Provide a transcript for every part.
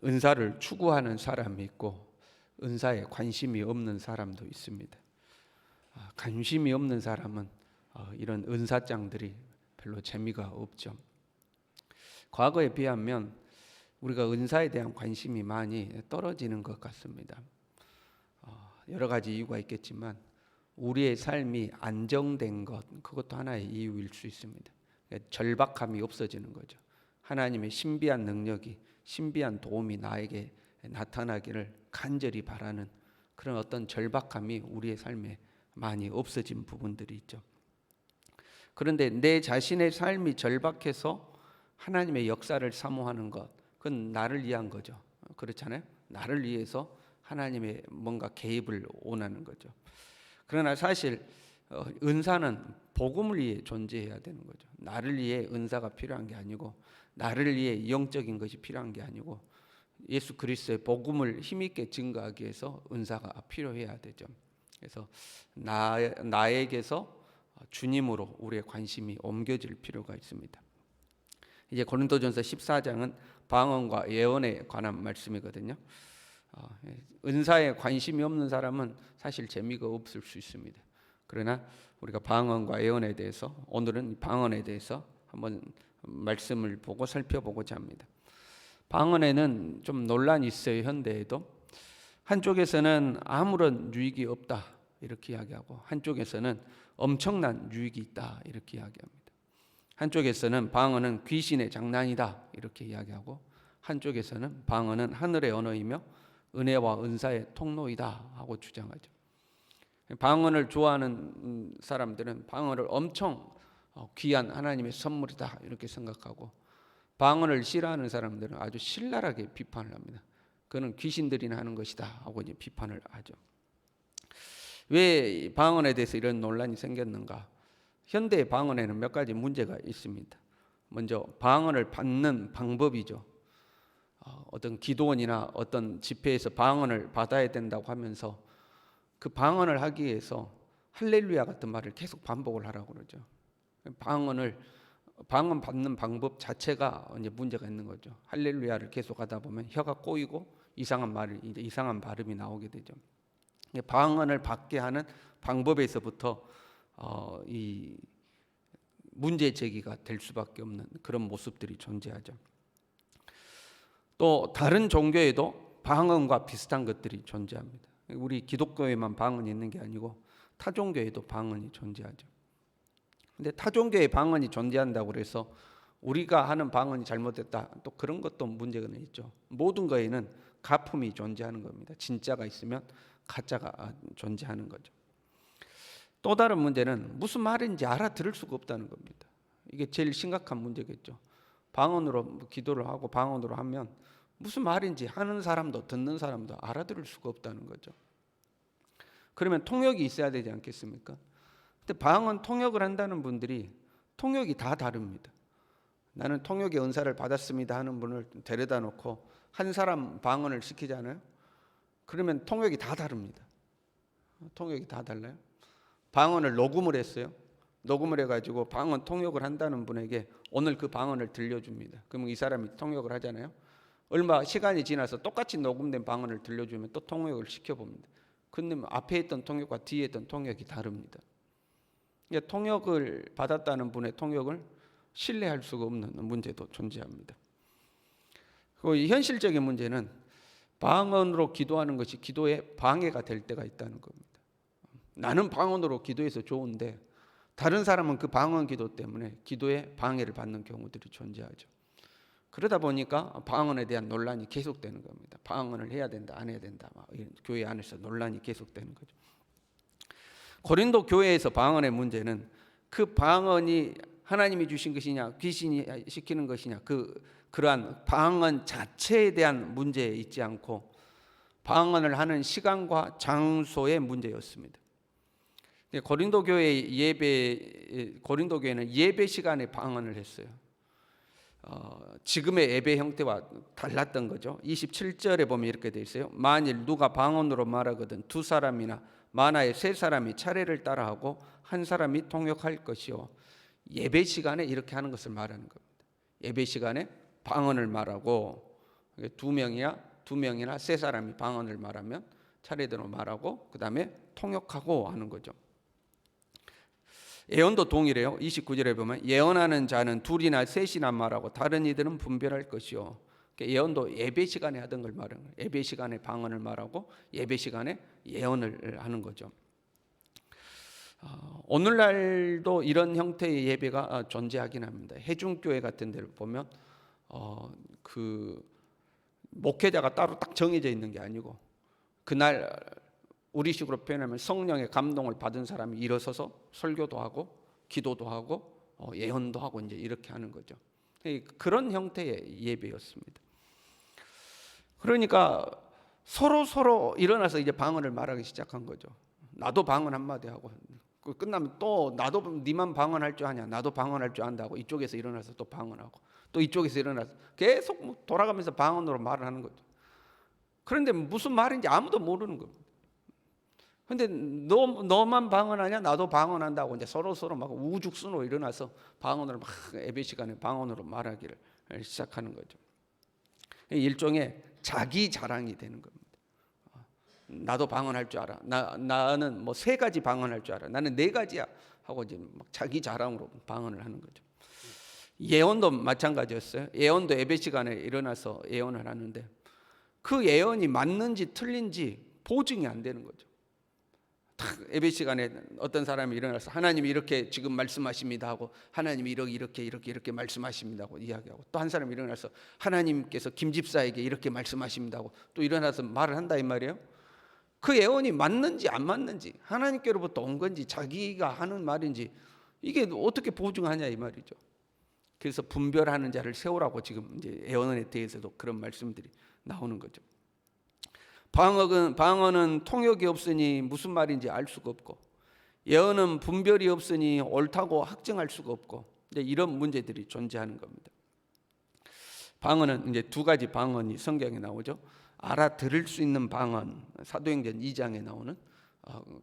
은사를 추구하는 사람이 있고 은사에 관심이 없는 사람도 있습니다. 관심이 없는 사람은 이런 은사장들이 별로 재미가 없죠. 과거에 비하면 우리가 은사에 대한 관심이 많이 떨어지는 것 같습니다. 여러 가지 이유가 있겠지만 우리의 삶이 안정된 것, 그것도 하나의 이유일 수 있습니다. 절박함이 없어지는 거죠. 하나님의 신비한 능력이, 신비한 도움이 나에게 나타나기를 간절히 바라는 그런 어떤 절박함이 우리의 삶에 많이 없어진 부분들이 있죠. 그런데 내 자신의 삶이 절박해서 하나님의 역사를 사모하는 것, 그건 나를 위한 거죠. 그렇잖아요. 나를 위해서 하나님의 뭔가 개입을 원하는 거죠. 그러나 사실 은사는 복음을 위해 존재해야 되는 거죠. 나를 위해 은사가 필요한 게 아니고, 나를 위해 영적인 것이 필요한 게 아니고, 예수 그리스도의 복음을 힘있게 증거하기 위해서 은사가 필요해야 되죠. 그래서 나에게서 주님으로 우리의 관심이 옮겨질 필요가 있습니다. 이제 고린도전서 14장은 방언과 예언에 관한 말씀이거든요. 은사에 관심이 없는 사람은 사실 재미가 없을 수 있습니다. 그러나 우리가 방언과 예언에 대해서, 오늘은 방언에 대해서 한번 말씀을 보고 살펴보고자 합니다. 방언에는 좀 논란이 있어요. 현대에도 한쪽에서는 아무런 유익이 없다 이렇게 이야기하고, 한쪽에서는 엄청난 유익이 있다 이렇게 이야기합니다. 한쪽에서는 방언은 귀신의 장난이다 이렇게 이야기하고, 한쪽에서는 방언은 하늘의 언어이며 은혜와 은사의 통로이다 하고 주장하죠. 방언을 좋아하는 사람들은 방언을 엄청 귀한 하나님의 선물이다 이렇게 생각하고, 방언을 싫어하는 사람들은 아주 신랄하게 비판을 합니다. 그는 귀신들이나 하는 것이다 하고 이제 비판을 하죠. 왜 방언에 대해서 이런 논란이 생겼는가? 현대의 방언에는 몇 가지 문제가 있습니다. 먼저 방언을 받는 방법이죠. 어떤 기도원이나 어떤 집회에서 방언을 받아야 된다고 하면서 그 방언을 하기 위해서 할렐루야 같은 말을 계속 반복을 하라고 그러죠. 방언 받는 방법 자체가 이제 문제가 있는 거죠. 할렐루야를 계속 하다 보면 혀가 꼬이고 이상한 발음이 나오게 되죠. 방언을 받게 하는 방법에서부터 이 문제 제기가 될 수밖에 없는 그런 모습들이 존재하죠. 또 다른 종교에도 방언과 비슷한 것들이 존재합니다. 우리 기독교에만 방언이 있는 게 아니고 타 종교에도 방언이 존재하죠. 근데 타 종교의 방언이 존재한다고 해서 우리가 하는 방언이 잘못됐다, 또 그런 것도 문제가 있죠. 모든 거에는 가품이 존재하는 겁니다. 진짜가 있으면 가짜가 존재하는 거죠. 또 다른 문제는 무슨 말인지 알아들을 수가 없다는 겁니다. 이게 제일 심각한 문제겠죠. 방언으로 기도를 하고 방언으로 하면 무슨 말인지 하는 사람도 듣는 사람도 알아들을 수가 없다는 거죠. 그러면 통역이 있어야 되지 않겠습니까? 근데 방언 통역을 한다는 분들이 통역이 다 다릅니다. 나는 통역의 은사를 받았습니다 하는 분을 데려다 놓고 한 사람 방언을 시키잖아요. 그러면 통역이 다 다릅니다. 통역이 다 달라요. 방언을 녹음을 했어요. 녹음을 해가지고 방언 통역을 한다는 분에게 오늘 그 방언을 들려줍니다. 그러면 이 사람이 통역을 하잖아요. 얼마 시간이 지나서 똑같이 녹음된 방언을 들려주면 또 통역을 시켜봅니다. 근데 앞에 있던 통역과 뒤에 있던 통역이 다릅니다. 통역을 받았다는 분의 통역을 신뢰할 수가 없는 문제도 존재합니다. 그리고 이 현실적인 문제는 방언으로 기도하는 것이 기도에 방해가 될 때가 있다는 겁니다. 나는 방언으로 기도해서 좋은데 다른 사람은 그 방언 기도 때문에 기도에 방해를 받는 경우들이 존재하죠. 그러다 보니까 방언에 대한 논란이 계속되는 겁니다. 방언을 해야 된다, 안 해야 된다, 교회 안에서 논란이 계속되는 거죠. 고린도 교회에서 방언의 문제는 그 방언이 하나님이 주신 것이냐 귀신이 시키는 것이냐 그러한 방언 자체에 대한 문제에 있지 않고 방언을 하는 시간과 장소의 문제였습니다. 고린도 교회는 예배 시간에 방언을 했어요. 지금의 예배 형태와 달랐던 거죠. 27절에 보면 이렇게 되어 있어요. 만일 누가 방언으로 말하거든 두 사람이나 많아야 세 사람이 차례를 따라하고 한 사람이 통역할 것이요. 예배 시간에 이렇게 하는 것을 말하는 겁니다. 예배 시간에 방언을 말하고 두 명이나 세 사람이 방언을 말하면 차례대로 말하고 그 다음에 통역하고 하는 거죠. 예언도 동일해요. 29절에 보면 예언하는 자는 둘이나 셋이나 말하고 다른 이들은 분별할 것이요. 예언도 예배 시간에 하던 걸 말하는 거예요. 예배 시간에 방언을 말하고 예배 시간에 예언을 하는 거죠. 오늘날도 이런 형태의 예배가 존재하긴 합니다. 해중교회 같은 데를 보면 그 목회자가 따로 딱 정해져 있는 게 아니고 그날 우리식으로 표현하면 성령의 감동을 받은 사람이 일어서서 설교도 하고 기도도 하고 예언도 하고 이제 이렇게 하는 거죠. 그런 형태의 예배였습니다. 그러니까 서로 일어나서 이제 방언을 말하기 시작한 거죠. 나도 방언 한마디 하고 끝나면 또 나도 니만 방언할 줄 아냐, 나도 방언할 줄 안다고 이쪽에서 일어나서 또 방언하고 또 이쪽에서 일어나서 계속 돌아가면서 방언으로 말을 하는 거죠. 그런데 무슨 말인지 아무도 모르는 겁니다. 근데 너만 방언하냐, 나도 방언한다고 이제 서로 막 우죽순으로 일어나서 방언을 막 예배 시간에 방언으로 말하기를 시작하는 거죠. 일종의 자기 자랑이 되는 겁니다. 나도 방언할 줄 알아. 나는 뭐 3가지 방언할 줄 알아. 나는 4가지야 하고 이제 막 자기 자랑으로 방언을 하는 거죠. 예언도 마찬가지였어요. 예언도 예배 시간에 일어나서 예언을 하는데 그 예언이 맞는지 틀린지 보증이 안 되는 거죠. 예배 시간에 어떤 사람이 일어나서 하나님이 이렇게 지금 말씀하십니다 하고 하나님이 이렇게 말씀하십니다 하고 이야기하고 또 한 사람이 일어나서 하나님께서 김 집사에게 이렇게 말씀하십니다 하고 또 일어나서 말을 한다 이 말이에요. 그 예언이 맞는지 안 맞는지 하나님께로부터 온 건지 자기가 하는 말인지 이게 어떻게 보증하냐 이 말이죠. 그래서 분별하는 자를 세우라고 지금 이제 예언에 대해서도 그런 말씀들이 나오는 거죠. 방언은 통역이 없으니 무슨 말인지 알 수가 없고 예언은 분별이 없으니 옳다고 확증할 수가 없고 이런 문제들이 존재하는 겁니다. 방언은 이제 2가지 방언이 성경에 나오죠. 알아들을 수 있는 방언, 사도행전 2장에 나오는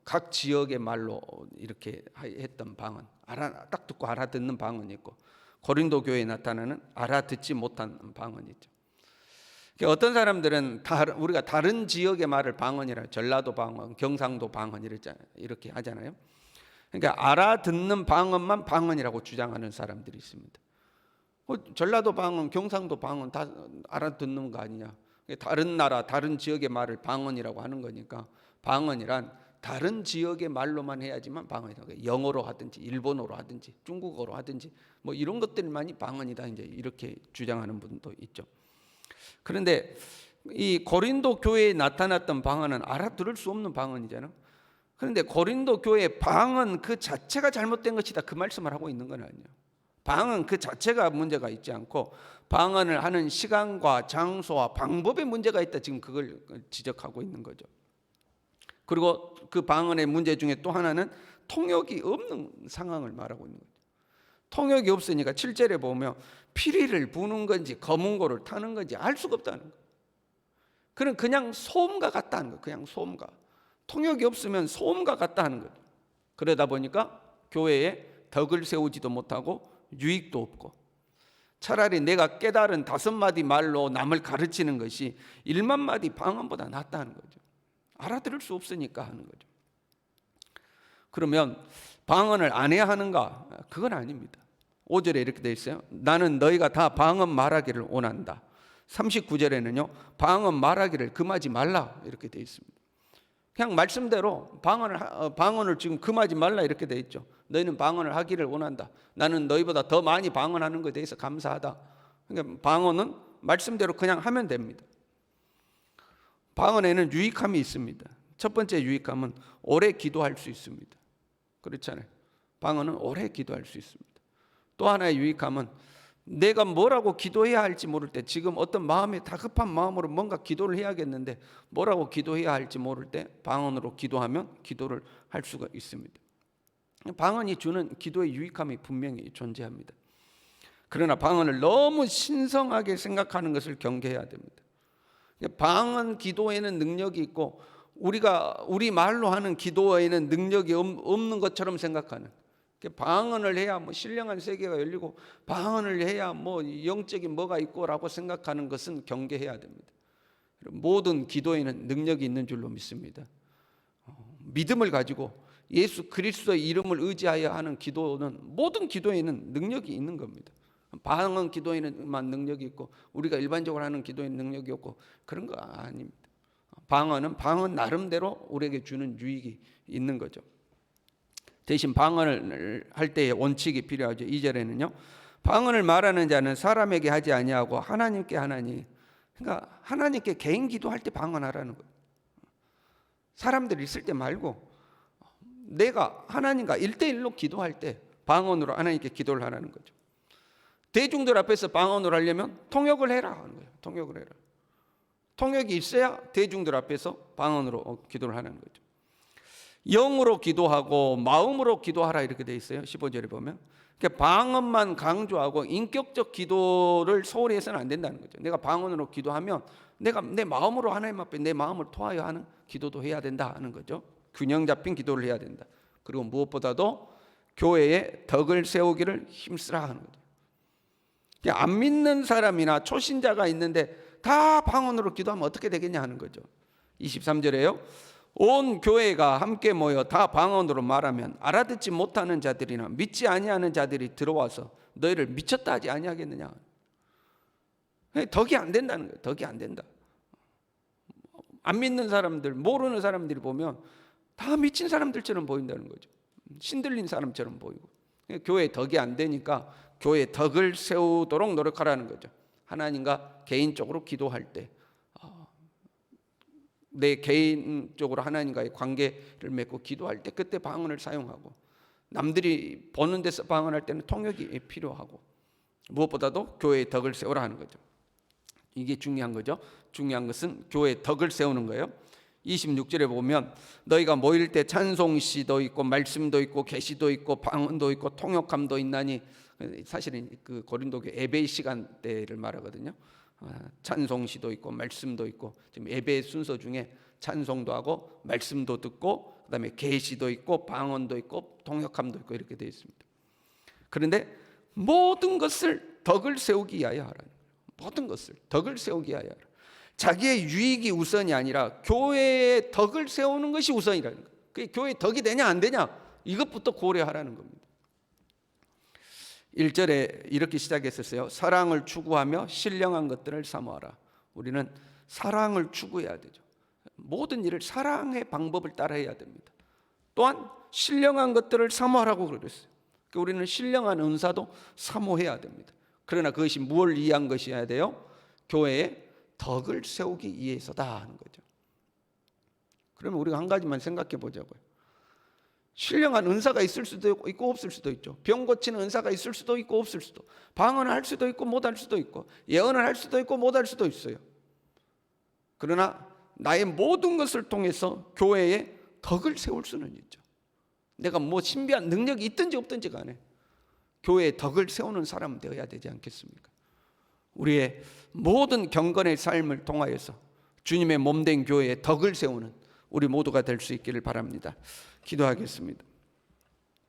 각 지역의 말로 이렇게 했던 방언, 딱 듣고 알아듣는 방언이 있고 고린도 교회에 나타나는 알아듣지 못한 방언이 있죠. 어떤 사람들은 우리가 다른 지역의 말을 방언이라 전라도 방언, 경상도 방언 이렇게 하잖아요. 그러니까 알아듣는 방언만 방언이라고 주장하는 사람들이 있습니다. 전라도 방언, 경상도 방언 다 알아듣는 거 아니냐. 다른 나라, 다른 지역의 말을 방언이라고 하는 거니까 방언이란 다른 지역의 말로만 해야지만 방언이다. 영어로 하든지 일본어로 하든지 중국어로 하든지 뭐 이런 것들만이 방언이다. 이제 이렇게 주장하는 분도 있죠. 그런데 이 고린도 교회에 나타났던 방언은 알아들을 수 없는 방언이잖아요. 그런데 고린도 교회의 방언 그 자체가 잘못된 것이다 그 말씀을 하고 있는 건 아니에요. 방언 그 자체가 문제가 있지 않고 방언을 하는 시간과 장소와 방법에 문제가 있다 지금 그걸 지적하고 있는 거죠. 그리고 그 방언의 문제 중에 또 하나는 통역이 없는 상황을 말하고 있는 거죠. 통역이 없으니까 7절에 보면 피리를 부는 건지 검은고를 타는 건지 알 수가 없다는 거예요. 그냥 소음과 같다는 거예요. 그냥 소음과. 통역이 없으면 소음과 같다 하는 거예요. 그러다 보니까 교회에 덕을 세우지도 못하고 유익도 없고 차라리 내가 깨달은 5마디 말로 남을 가르치는 것이 1만 마디 방언보다 낫다는 거죠. 알아들을 수 없으니까 하는 거죠. 그러면 방언을 안 해야 하는가? 그건 아닙니다. 5절에 이렇게 되어 있어요. 나는 너희가 다 방언 말하기를 원한다. 39절에는요. 방언 말하기를 금하지 말라 이렇게 되어 있습니다. 그냥 말씀대로 방언을 지금 금하지 말라 이렇게 되어 있죠. 너희는 방언을 하기를 원한다. 나는 너희보다 더 많이 방언하는 것에 대해서 감사하다. 그러니까 방언은 말씀대로 그냥 하면 됩니다. 방언에는 유익함이 있습니다. 첫 번째 유익함은 오래 기도할 수 있습니다. 그렇잖아요. 방언은 오래 기도할 수 있습니다. 또 하나의 유익함은 내가 뭐라고 기도해야 할지 모를 때 지금 어떤 마음이 다급한 마음으로 뭔가 기도를 해야겠는데 뭐라고 기도해야 할지 모를 때 방언으로 기도하면 기도를 할 수가 있습니다. 방언이 주는 기도의 유익함이 분명히 존재합니다. 그러나 방언을 너무 신성하게 생각하는 것을 경계해야 됩니다. 방언 기도에는 능력이 있고 우리 말로 하는 기도에는 능력이 없는 것처럼 생각하는 방언을 해야 뭐 신령한 세계가 열리고 방언을 해야 뭐 영적인 뭐가 있고라고 생각하는 것은 경계해야 됩니다. 모든 기도에는 능력이 있는 줄로 믿습니다. 믿음을 가지고 예수 그리스도의 이름을 의지하여 하는 기도는 모든 기도에는 능력이 있는 겁니다. 방언 기도에는만 능력이 있고 우리가 일반적으로 하는 기도에는 능력이 없고 그런 거 아닙니다. 방언은 방언 나름대로 우리에게 주는 유익이 있는 거죠. 대신 방언을 할 때의 원칙이 필요하죠. 2절에는요. 방언을 말하는 자는 사람에게 하지 아니하고 하나님께 하나니. 그러니까 하나님께 개인 기도할 때 방언하라는 거예요. 사람들이 있을 때 말고 내가 하나님과 1대1로 기도할 때 방언으로 하나님께 기도를 하라는 거죠. 대중들 앞에서 방언을 하려면 통역을 해라 하는 거예요. 통역을 해라. 통역이 있어야 대중들 앞에서 방언으로 기도를 하는 거죠. 영으로 기도하고 마음으로 기도하라 이렇게 돼 있어요. 15절에 보면. 그러니까 방언만 강조하고 인격적 기도를 소홀히 해서는 안 된다는 거죠. 내가 방언으로 기도하면 내가 내 마음으로 하나님 앞에 내 마음을 토하여 하는 기도도 해야 된다 하는 거죠. 균형 잡힌 기도를 해야 된다. 그리고 무엇보다도 교회에 덕을 세우기를 힘쓰라 하는 거죠. 안 믿는 사람이나 초신자가 있는데 다 방언으로 기도하면 어떻게 되겠냐 하는 거죠. 23절에요. 온 교회가 함께 모여 다 방언으로 말하면 알아듣지 못하는 자들이나 믿지 아니하는 자들이 들어와서 너희를 미쳤다 하지 아니하겠느냐. 덕이 안 된다는 거예요. 덕이 안 된다. 안 믿는 사람들, 모르는 사람들이 보면 다 미친 사람들처럼 보인다는 거죠. 신들린 사람처럼 보이고. 교회에 덕이 안 되니까 교회에 덕을 세우도록 노력하라는 거죠. 하나님과 개인적으로 기도할 때 내 개인적으로 하나님과의 관계를 맺고 기도할 때 그때 방언을 사용하고, 남들이 보는 데서 방언할 때는 통역이 필요하고, 무엇보다도 교회의 덕을 세우라 하는 거죠. 이게 중요한 거죠. 중요한 것은 교회의 덕을 세우는 거예요. 26절에 보면 너희가 모일 때 찬송시도 있고 말씀도 있고 계시도 있고 방언도 있고 통역함도 있나니, 사실은 그 고린도교 예배 시간대를 말하거든요. 찬송시도 있고 말씀도 있고, 지금 예배 순서 중에 찬송도 하고 말씀도 듣고 그다음에 계시도 있고 방언도 있고 통역함도 있고 이렇게 되어 있습니다. 그런데 모든 것을 덕을 세우기 위하여 하라는, 모든 것을 덕을 세우기 위하여 하라. 자기의 유익이 우선이 아니라 교회의 덕을 세우는 것이 우선이라는 거예요. 그게 교회의 덕이 되냐 안 되냐 이것부터 고려하라는 겁니다. 1절에 이렇게 시작했었어요. 사랑을 추구하며 신령한 것들을 사모하라. 우리는 사랑을 추구해야 되죠. 모든 일을 사랑의 방법을 따라해야 됩니다. 또한 신령한 것들을 사모하라고 그랬어요. 그러니까 우리는 신령한 은사도 사모해야 됩니다. 그러나 그것이 무엇을 위한 것이어야 돼요? 교회에 덕을 세우기 위해서다 하는 거죠. 그러면 우리가 한 가지만 생각해 보자고요. 신령한 은사가 있을 수도 있고 없을 수도 있죠. 병 고치는 은사가 있을 수도 있고 없을 수도, 방언을 할 수도 있고 못할 수도 있고, 예언을 할 수도 있고 못할 수도 있어요. 그러나 나의 모든 것을 통해서 교회에 덕을 세울 수는 있죠. 내가 뭐 신비한 능력이 있든지 없든지 간에 교회에 덕을 세우는 사람은 되어야 되지 않겠습니까? 우리의 모든 경건의 삶을 통하여서 주님의 몸된 교회에 덕을 세우는 우리 모두가 될 수 있기를 바랍니다. 기도하겠습니다.